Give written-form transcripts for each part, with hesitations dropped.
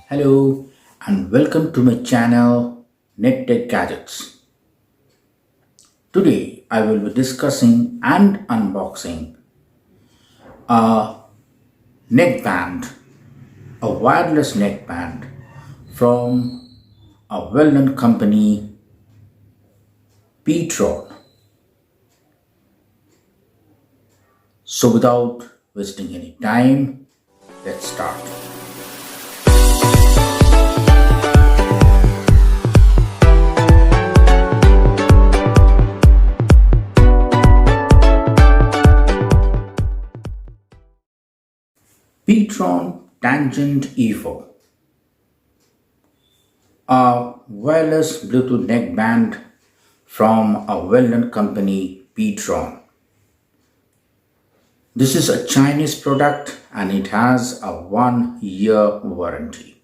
Hello and welcome to my channel NetTechGadgets. Today I will be discussing and unboxing a neckband, a wireless neckband from a well-known company ptron. So without wasting any time, let's start. Ptron Tangent Evo, a wireless Bluetooth neckband from a well-known company ptron. This is a Chinese product and it has a 1-year warranty.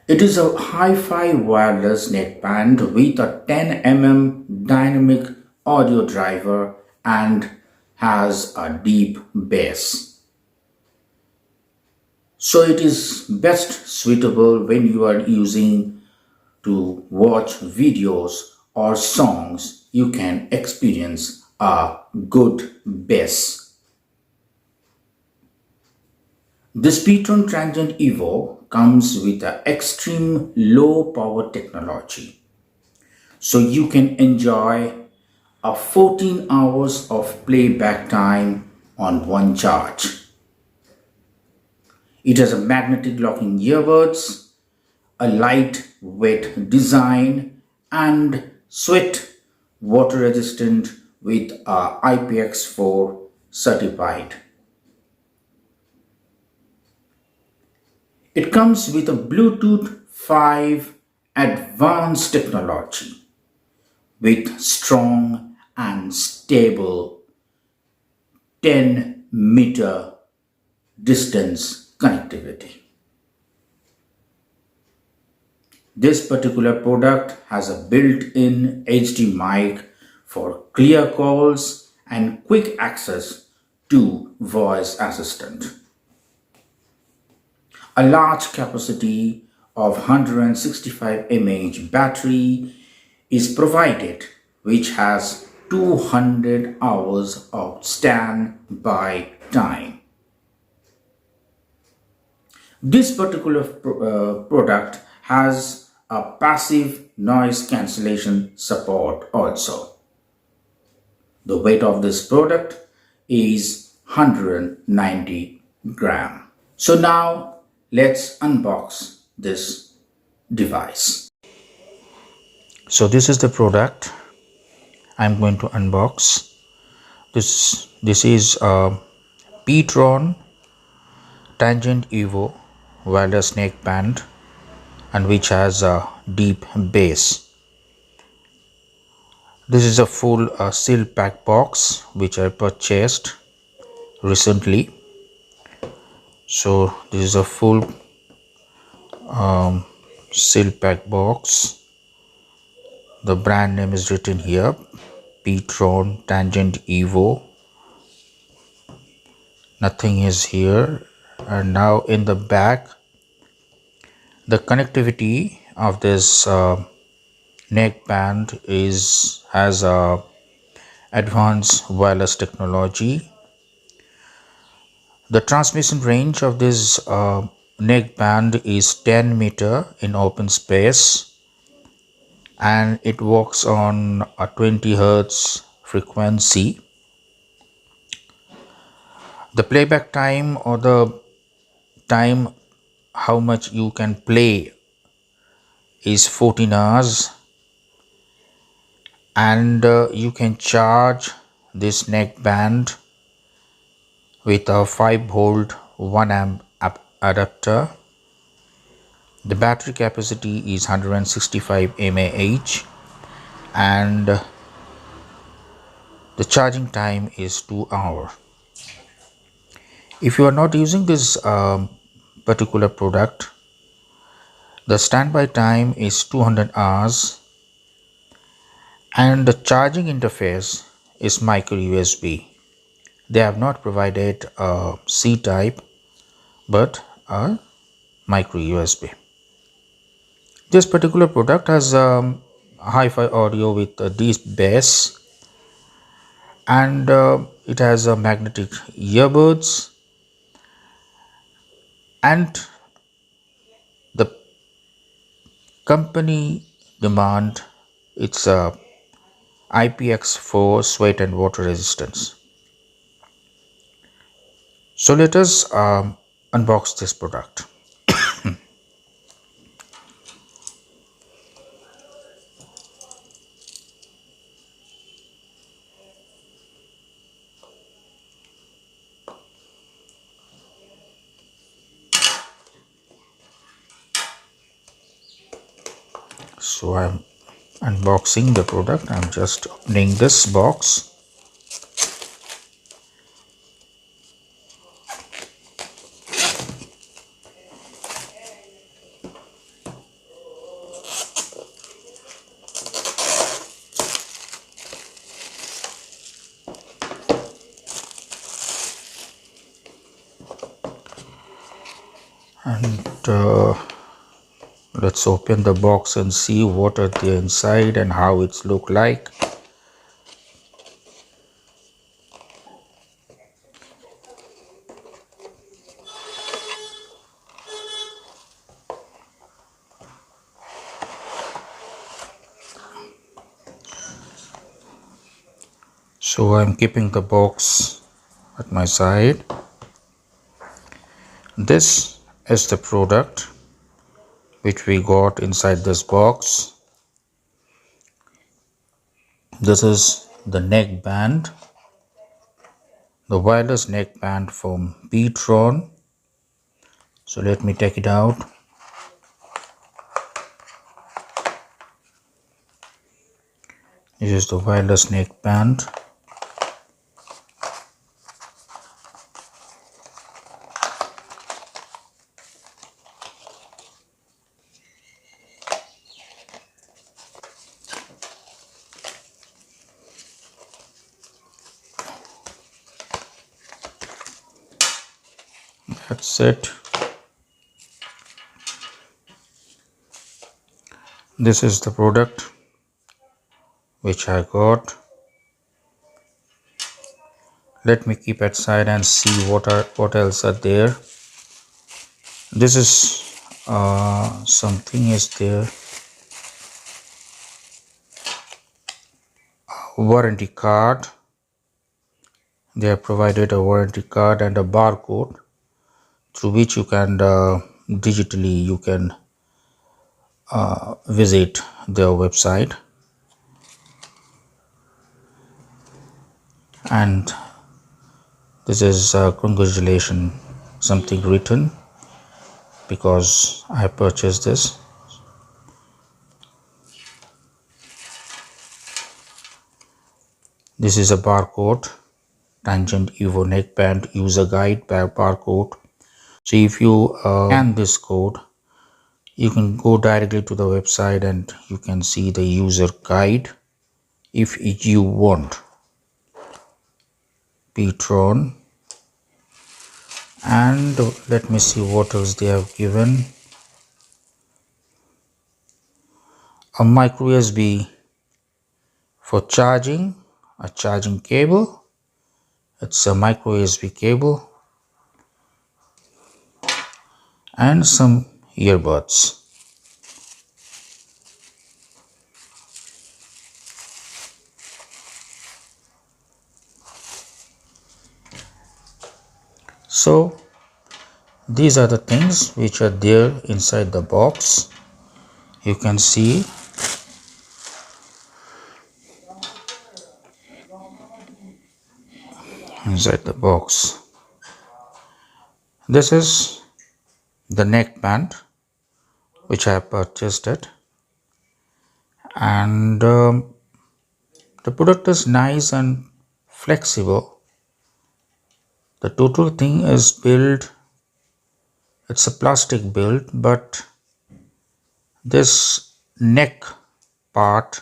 It is a hi-fi wireless neckband with a 10 mm dynamic audio driver and has a deep bass. So it is best suitable when you are using to watch videos or songs. You can experience a good bass. This ptron Tangent Evo comes with an extreme low power technology. So you can enjoy a 14 hours of playback time on one charge. It has a magnetic locking earbuds, a lightweight design and sweat water resistant with a IPX4 certified. It comes with a Bluetooth 5 advanced technology with strong and stable 10-meter distance connectivity. This particular product has a built-in HD mic for clear calls and quick access to voice assistant. A large capacity of 165 mAh battery is provided, which has 200 hours of standby time. This particular product has a passive noise cancellation support also. The weight of this product is 190 grams. So now let's unbox this device. So this is the product I'm going to unbox. This is a ptron Tangent Evo wireless neckband and which has a deep bass. This is a full seal pack box which I purchased recently. So this is a full seal pack box. The brand name is written here, ptron Tangent Evo. Nothing is here. And now in the back, the connectivity of this neckband has a advanced wireless technology. The transmission range of this neckband is 10 meter in open space, and it works on a 20 Hz frequency. The playback time, or the time how much you can play, is 14 hours, and you can charge this neckband with a 5-volt 1 amp adapter. The battery capacity is 165 mAh and the charging time is 2 hours. If you are not using this particular product, the standby time is 200 hours and the charging interface is micro USB, They have not provided a C type but a micro USB. This particular product has hi-fi audio with a deep bass, and it has a magnetic earbuds, and the company demand it's a IPX4 sweat and water resistance. So let us unbox this product. So I'm unboxing the product. I'm just opening this box. And let's open the box and see what are there inside and how it's look like. So I'm keeping the box at my side. This is the product which we got inside this box. This is the neck band, the wireless neck band from ptron. So let me take it out. This is the wireless neck band. That's it. This is the product which I got. Let me keep it aside and see what else are there. This is something is there. Warranty card. They have provided a warranty card and a barcode through which you can digitally you can visit their website, and this is congratulations something written because I purchased this. This is a barcode, Tangent Evo neckband user guide by barcode. So if you scan this code, you can go directly to the website and you can see the user guide. If you want ptron, and let me see what else they have given. A micro USB for charging, a charging cable. It's a micro USB cable and some earbuds. So these are the things which are there inside the box. You can see inside the box. This is the neck band which I purchased it, and the product is nice and flexible. The total thing is built, it's a plastic build, but this neck part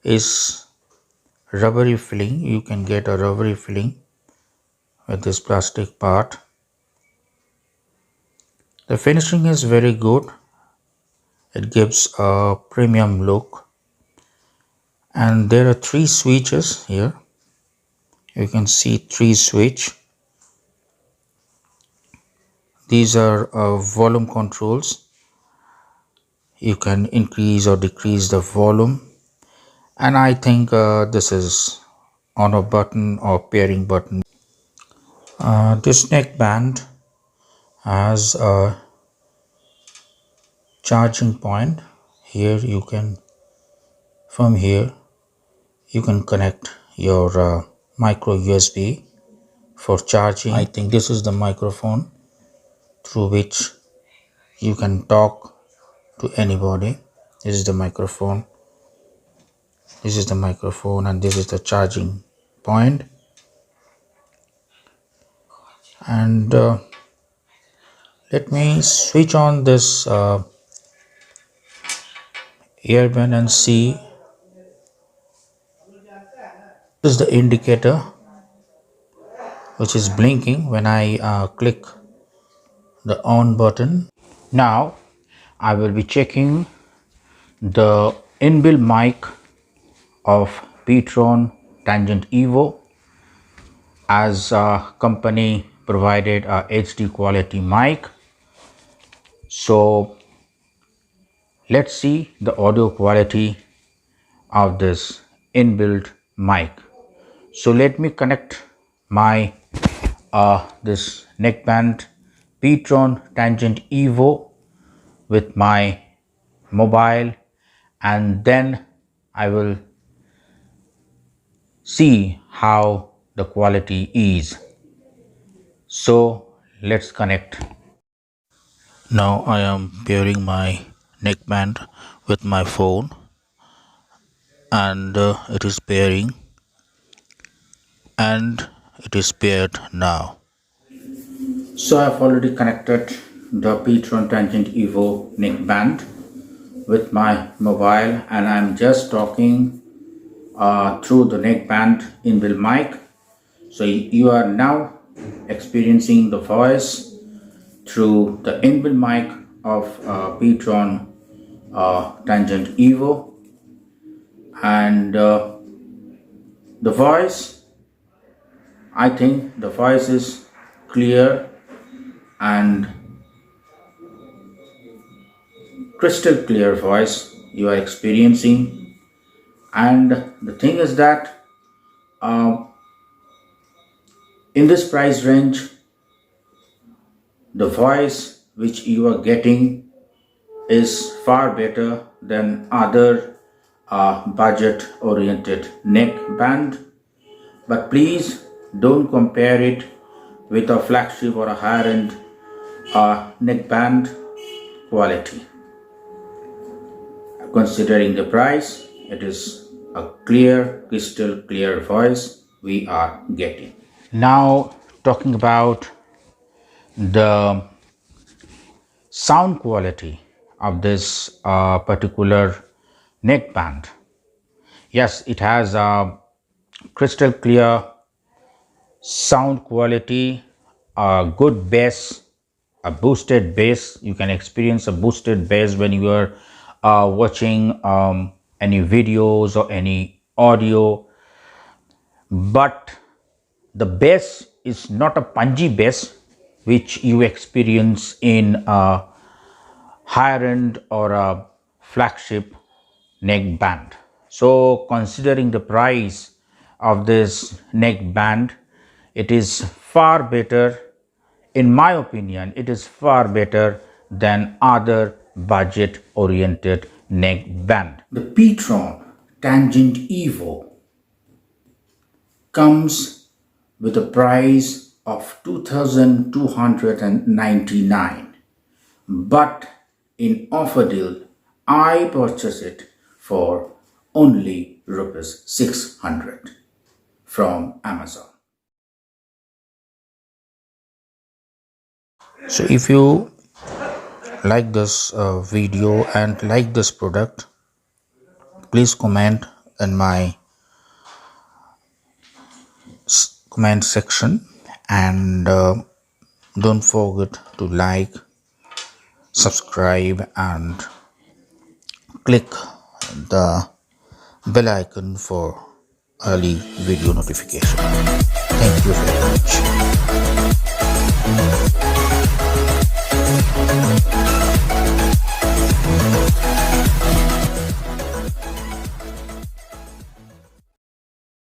is rubbery filling. You can get a rubbery filling with this plastic part. The finishing is very good. It gives a premium look, and there are 3 switches here. You can see 3 switch. These are volume controls. You can increase or decrease the volume, and I think this is on a button or pairing button. This neckband has a charging point. Here you can, from here you can connect your micro USB for charging. I think this is the microphone through which you can talk to anybody. This is the microphone. This is the microphone, and this is the charging point. And let me switch on this earbud and see. This is the indicator which is blinking when I click the on button. Now I will be checking the inbuilt mic of Ptron Tangent Evo, as company provided a HD quality mic. So let's see the audio quality of this inbuilt mic. So let me connect my this neckband Ptron Tangent Evo with my mobile, and then I will see how the quality is. So let's connect. Now I am pairing my neckband with my phone, and it is pairing, and it is paired now. So I have already connected the ptron Tangent Evo neckband with my mobile, and I am just talking through the neckband inbuilt mic. So you are now experiencing the voice through the inbuilt mic of ptron Tangent Evo, and the voice, I think the voice is clear and crystal clear voice you are experiencing. And the thing is that in this price range, the voice which you are getting is far better than other budget oriented neckband. But please don't compare it with a flagship or a higher end neckband quality. Considering the price, it is a clear, crystal clear voice we are getting. Now talking about the sound quality of this particular neckband. Yes, it has a crystal clear sound quality, a good bass, a boosted bass. You can experience a boosted bass when you are watching any videos or any audio, but the bass is not a punchy bass which you experience in a higher end or a flagship neckband. So considering the price of this neckband, it is far better, in my opinion, it is far better than other budget oriented neckband. The Ptron Tangent Evo comes with a price of 2,299, but in offer deal I purchased it for only rupees 600 from Amazon. So if you like this video and like this product, please comment in my comment section, And don't forget to like, subscribe, and click the bell icon for early video notification. Thank you very much.